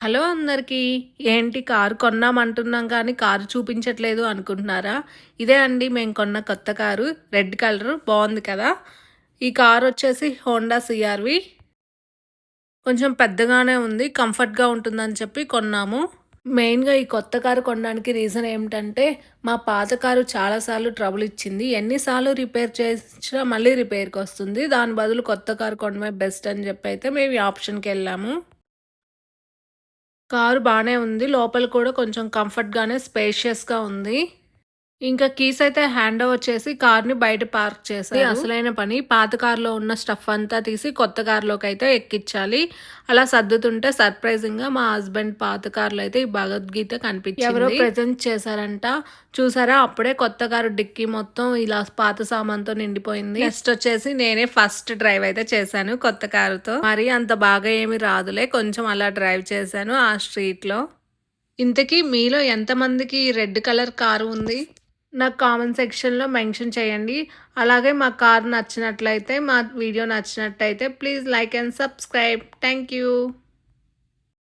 Hello అందరికీ. ఏంటి car కొన్నామంటున్నాం కానీ కారు చూపించట్లేదు అనుకుంటున్నారా? ఇదే అండి మేము కొన్న కొత్త కారు. రెడ్ కలర్ బాగుంది కదా! ఈ కారు వచ్చేసి హోండా సిఆర్‌వి. కొంచెం పెద్దగానే ఉంది. కంఫర్ట్‌గా ఉంటుందని చెప్పి కొన్నాము. మెయిన్‌గా ఈ కొత్త కారు కొనడానికి రీజన్ ఏమిటంటే, మా పాత కారు చాలా సార్లు ట్రబుల్ ఇచ్చింది. ఎన్ని సార్లు రిపేర్ చేసినా మళ్ళీ రిపేర్‌కొస్తుంది. దాని బదులు కొత్త కారు కొనడమే బెస్ట్ అని చెప్పి అయితే మేము ఈ ఆప్షన్‌కెళ్ళాము. కారు బానే ఉంది. లోపల కూడా కొంచెం కంఫర్ట్‌గానే స్పేషియస్‌గా ఉంది. ఇంకా కీస్ అయితే హ్యాండ్ ఓవర్ చేసి కార్‌ని బయట పార్క్ చేశారు. అసలైన పని పాత కార్‌లో ఉన్న స్టఫ్ అంతా తీసి కొత్త కార్‌లోకైతే ఎక్కించాలి. అలా సర్దుతుంటే సర్ప్రైజింగ్‌గా మా హస్బెండ్ పాత కార్‌లో అయితే ఈ భగవద్గీత కనిపించింది. ఎవరో ప్రెజెంట్ చేశారంట. చూసారా అప్పుడే కొత్త కారు డిక్కీ మొత్తం ఇలా పాత సామాన్‌తో నిండిపోయింది. నెక్స్ట్ వచ్చేసి నేనే ఫస్ట్ డ్రైవ్ అయితే చేశాను కొత్త కారుతో. మరి అంత బాగా ఏమి రాదులే. కొంచెం అలా డ్రైవ్ చేశాను ఆ స్ట్రీట్‌లో. ఇంతకీ మీలో ఎంతమందికి రెడ్ కలర్ కారు ఉంది? నాకు కామెంట్ సెక్షన్‌లో మెన్షన్ చేయండి. అలాగే మా కార్ నచ్చినట్లయితే, మా వీడియో నచ్చినట్టయితే please like and subscribe. Thank you.